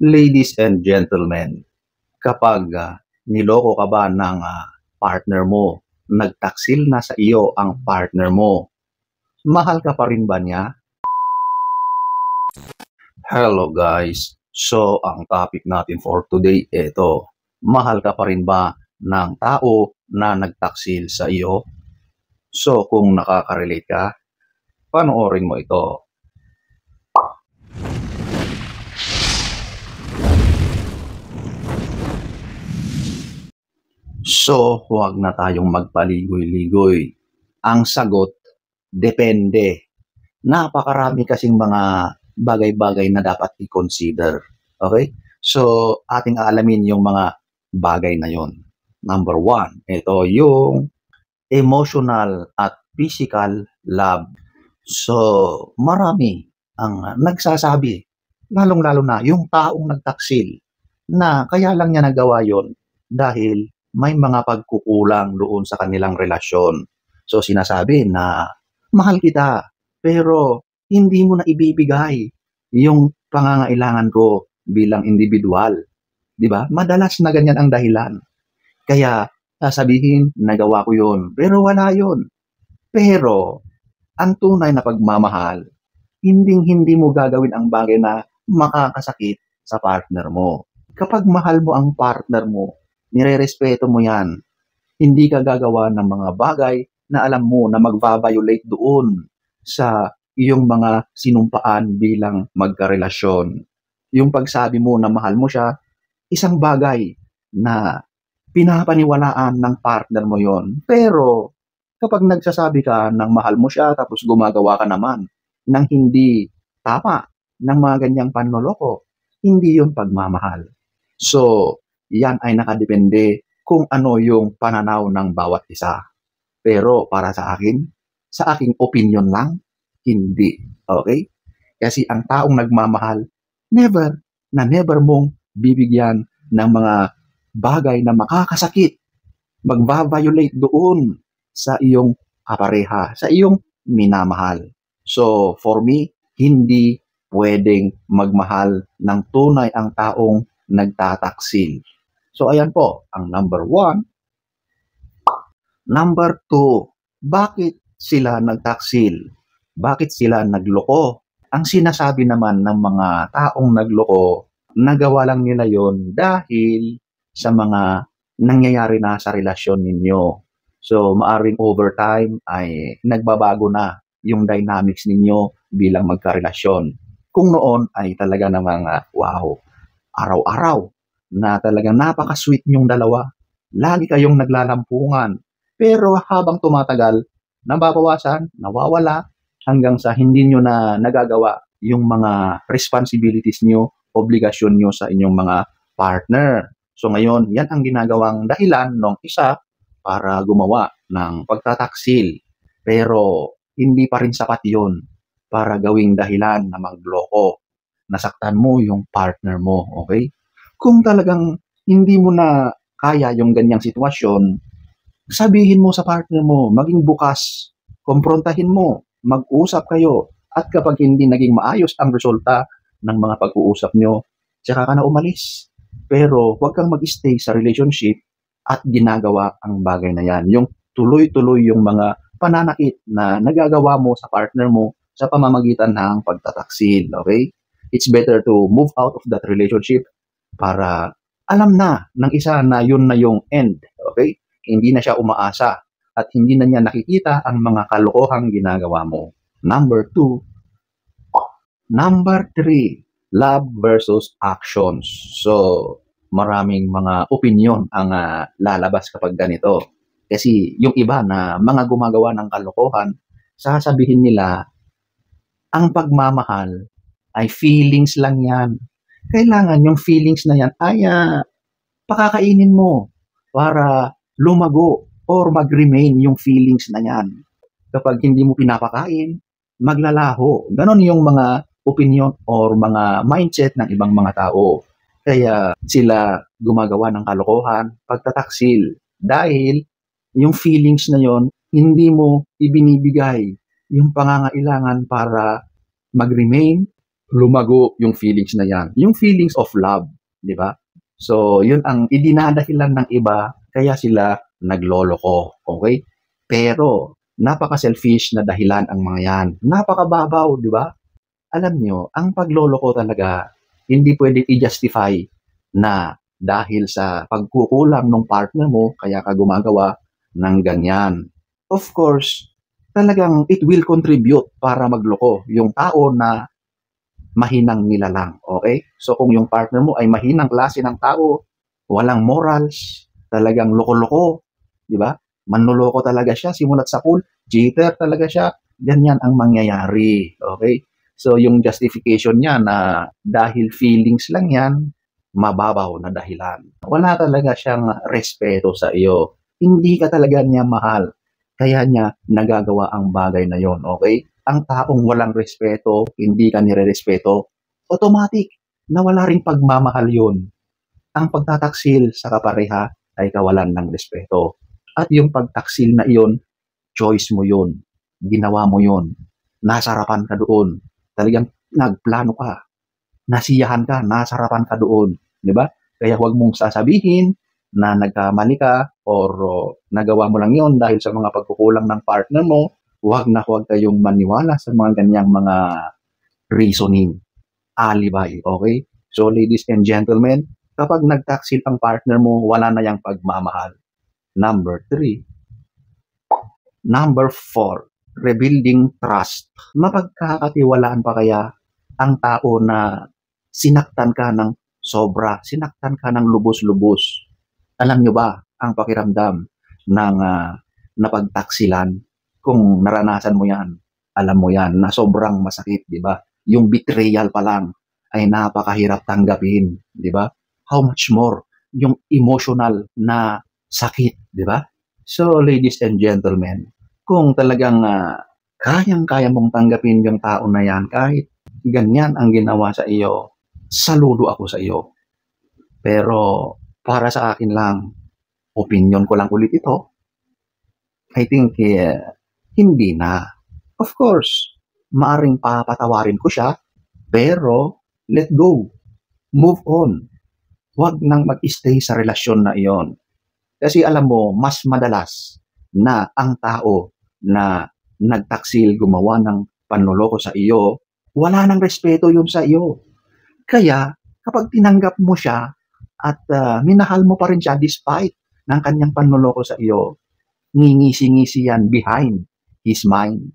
Ladies and gentlemen, kapag niloko ka ba ng partner mo, nagtaksil na sa iyo ang partner mo, mahal ka pa rin ba niya? Hello guys, so ang topic natin for today ito, mahal ka pa rin ba ng tao na nagtaksil sa iyo? So kung nakaka-relate ka, panoorin mo ito. So, huwag na tayong magpaligoy-ligoy. Ang sagot, depende. Napakarami kasing mga bagay-bagay na dapat i-consider. Okay? So, ating alamin yung mga bagay na yon. Number 1, ito yung emotional at physical love. So, marami ang nagsasabi, lalong-lalo na yung taong nagtaksil, na kaya lang niya nagawa yon dahil may mga pagkukulang doon sa kanilang relasyon. So sinasabi na mahal kita pero hindi mo na ibibigay yung pangangailangan ko bilang individual. 'Di ba? Madalas na ganyan ang dahilan. Kaya sasabihin, nagawa ko yun, pero wala yun. Pero ang tunay na pagmamahal, hindi mo gagawin ang bagay na makakasakit sa partner mo. Kapag mahal mo ang partner mo, nirerespeto mo yan. Hindi ka gagawa ng mga bagay na alam mo na magva-violate doon sa iyong mga sinumpaan bilang magkarelasyon. Yung pagsabi mo na mahal mo siya, isang bagay na pinapaniwalaan ng partner mo yon. Pero kapag nagsasabi ka ng mahal mo siya tapos gumagawa ka naman ng hindi tama ng mga ganyang panloloko, hindi yon pagmamahal. So, yan ay nakadepende kung ano yung pananaw ng bawat isa. Pero para sa akin, sa aking opinion lang, hindi. Okay? Kasi ang taong nagmamahal, never mong bibigyan ng mga bagay na makakasakit, magva-violate doon sa iyong kapareha, sa iyong minamahal. So, for me, hindi pwedeng magmahal ng tunay ang taong nagtataksil. So, ayan po, ang number 1. Number 2, bakit sila nagtaksil? Bakit sila nagloko? Ang sinasabi naman ng mga taong nagloko, nagawa lang nila yon dahil sa mga nangyayari na sa relasyon ninyo. So, maaring over time ay nagbabago na yung dynamics ninyo bilang magkarelasyon. Kung noon ay talaga namang wow, araw-araw na talagang napaka-sweet niyong dalawa. Lagi kayong naglalampungan. Pero habang tumatagal, nababawasan, nawawala, hanggang sa hindi nyo na nagagawa yung mga responsibilities nyo, obligasyon nyo sa inyong mga partner. So ngayon, yan ang ginagawang dahilan ng isa para gumawa ng pagtataksil. Pero hindi pa rin sapat yun para gawing dahilan na magloko. Nasaktan mo yung partner mo, okay? Kung talagang hindi mo na kaya yung ganyang sitwasyon, sabihin mo sa partner mo, maging bukas, kumprontahin mo, mag-usap kayo, at kapag hindi naging maayos ang resulta ng mga pag-uusap nyo, tsaka ka na umalis. Pero huwag kang mag-stay sa relationship at ginagawa ang bagay na yan. Yung tuloy-tuloy yung mga pananakit na nagagawa mo sa partner mo sa pamamagitan ng pagtataksil, okay? It's better to move out of that relationship para alam na ng isa na yun na yung end, okay? Hindi na siya umaasa at hindi na niya nakikita ang mga kalokohang ginagawa mo. Number 2. Number 3, love versus actions. So, maraming mga opinion ang lalabas kapag ganito. Kasi yung iba na mga gumagawa ng kalokohan, sasabihin nila, ang pagmamahal ay feelings lang yan. Kailangan yung feelings na yan ay pakakainin mo para lumago or mag-remain yung feelings na yan. Kapag hindi mo pinapakain, maglalaho. Ganon yung mga opinion or mga mindset ng ibang mga tao. Kaya sila gumagawa ng kalokohan, pagtataksil. Dahil yung feelings na yon hindi mo ibinibigay yung pangangailangan para mag-remain, lumago yung feelings na yan. Yung feelings of love, di ba? So, yun ang idinadahilan ng iba, kaya sila nagloloko, okay? Pero, napaka-selfish na dahilan ang mga yan. Napakababaw, di ba? Alam nyo, ang pagloloko talaga, hindi pwede i-justify na dahil sa pagkukulang ng partner mo, kaya ka gumagawa ng ganyan. Of course, talagang it will contribute para magloko yung tao na mahinang nilalang, okay? So kung yung partner mo ay mahinang klase ng tao, walang morals, talagang loko-loko, di ba? Manloloko talaga siya, simulat sa pool, cheater talaga siya, ganyan ang mangyayari, okay? So yung justification niya na dahil feelings lang yan, mababaw na dahilan. Wala talaga siyang respeto sa iyo. Hindi ka talaga niya mahal. Kaya niya nagagawa ang bagay na yon, okay? Ang taong walang respeto, hindi ka nire-respeto, automatic na wala ring pagmamahal yun. Ang pagtataksil sa kapareha ay kawalan ng respeto. At yung pagtaksil na iyon, choice mo yun. Ginawa mo yun. Nasarapan ka doon. Talagang nagplano ka. Nasiyahan ka, nasarapan ka doon. Di ba? Kaya huwag mong sasabihin na nagkamali ka or nagawa mo lang yon dahil sa mga pagkukulang ng partner mo. Huwag na huwag kayong maniwala sa mga ganyang mga reasoning, alibay, okay? So ladies and gentlemen, kapag nagtaksil ang partner mo, wala na yang pagmamahal. Number 3. Number 4, rebuilding trust. Mapagkakatiwalaan pa kaya ang tao na sinaktan ka ng sobra, sinaktan ka ng lubos-lubos? Alam nyo ba ang pakiramdam ng napagtaksilan? Kung naranasan mo yan, alam mo yan na sobrang masakit, di ba? Yung betrayal pa lang ay napakahirap tanggapin, di ba? How much more yung emotional na sakit, di ba? So, ladies and gentlemen, kung talagang kayang-kaya mong tanggapin yung tao na yan, kahit ganyan ang ginawa sa iyo, saludo ako sa iyo. Pero para sa akin lang, opinion ko lang ulit ito, I think hindi na. Of course, maaring papatawarin ko siya, pero let go. Move on. Huwag nang mag-stay sa relasyon na iyon. Kasi alam mo, mas madalas na ang tao na nagtaksil, gumawa ng panloloko sa iyo, wala nang respeto yun sa iyo. Kaya, kapag tinanggap mo siya at minahal mo pa rin siya despite ng kanyang panloloko sa iyo, ngingisi-ngisi yan behind his mind,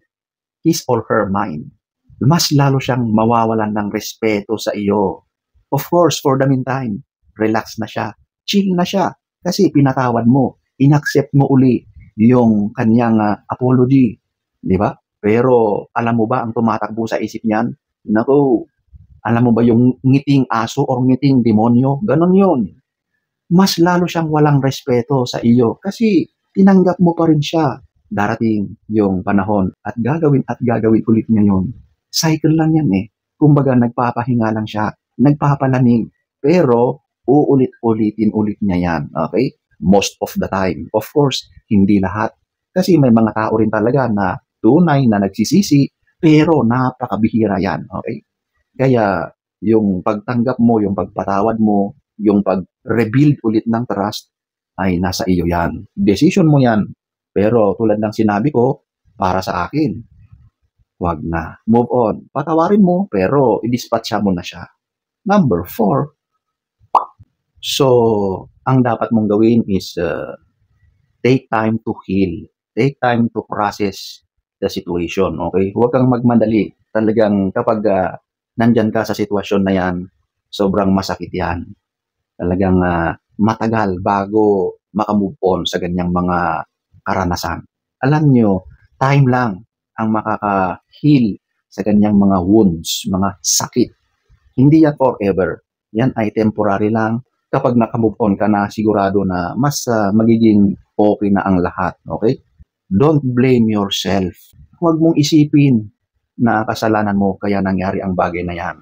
his or her mind. Mas lalo siyang mawawalan ng respeto sa iyo. Of course, for the meantime, relax na siya, chill na siya, kasi pinatawad mo, inaccept mo uli yung kanyang apology, di ba? Pero alam mo ba ang tumatakbo sa isip niyan? Naku, alam mo ba yung ngiting aso or ngiting demonyo? Ganon yun. Mas lalo siyang walang respeto sa iyo kasi tinanggap mo pa rin siya. Darating yung panahon at gagawin ulit niya yun. Cycle lang yan eh. Kumbaga nagpapahinga lang siya, nagpapalamig. Pero uulit-ulitin ulit niya yan. Okay? Most of the time. Of course, hindi lahat. Kasi may mga tao rin talaga na tunay na nagsisisi, pero napakabihira yan. Okay? Kaya yung pagtanggap mo, yung pagpatawad mo, yung pag-rebuild ulit ng trust, ay nasa iyo yan. Decision mo yan. Pero tulad ng sinabi ko, para sa akin, wag na. Move on. Patawarin mo, pero i-dispatcha mo na siya. Number 4. So, ang dapat mong gawin is take time to heal. Take time to process the situation. Okay? Huwag kang magmadali. Talagang kapag nandyan ka sa sitwasyon na yan, sobrang masakit yan. Talagang matagal bago makamove on sa ganyang mga karanasan. Alam nyo, time lang ang makaka-heal sa ganyang mga wounds, mga sakit. Hindi yan forever. Yan ay temporary lang. Kapag nakamove on ka na, sigurado na mas magiging okay na ang lahat. Okay? Don't blame yourself. Huwag mong isipin na kasalanan mo kaya nangyari ang bagay na yan.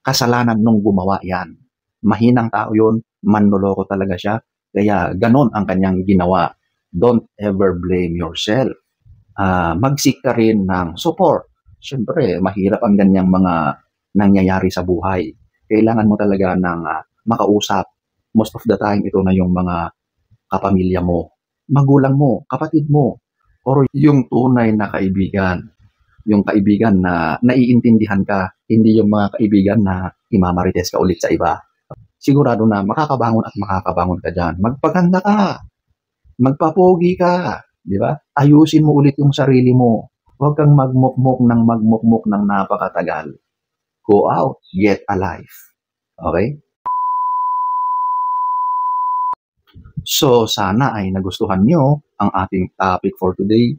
Kasalanan nung gumawa yan. Mahinang tao yun, manloloko talaga siya, kaya ganon ang kanyang ginawa. Don't ever blame yourself. Mag-seek ka rin ng support. Siyempre, mahirap ang ganyang mga nangyayari sa buhay. Kailangan mo talaga ng makausap. Most of the time, ito na yung mga kapamilya mo, magulang mo, kapatid mo, or yung tunay na kaibigan. Yung kaibigan na naiintindihan ka, hindi yung mga kaibigan na imamarites ka ulit sa iba. Sigurado na makakabangon at makakabangon ka dyan. Magpaganda ka, magpapogi ka, di ba? Ayusin mo ulit yung sarili mo. Huwag kang magmukmuk ng napakatagal. Go out, get a life. Okay? So, sana ay nagustuhan nyo ang ating topic for today.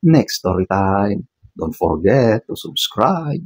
Next story time. Don't forget to subscribe.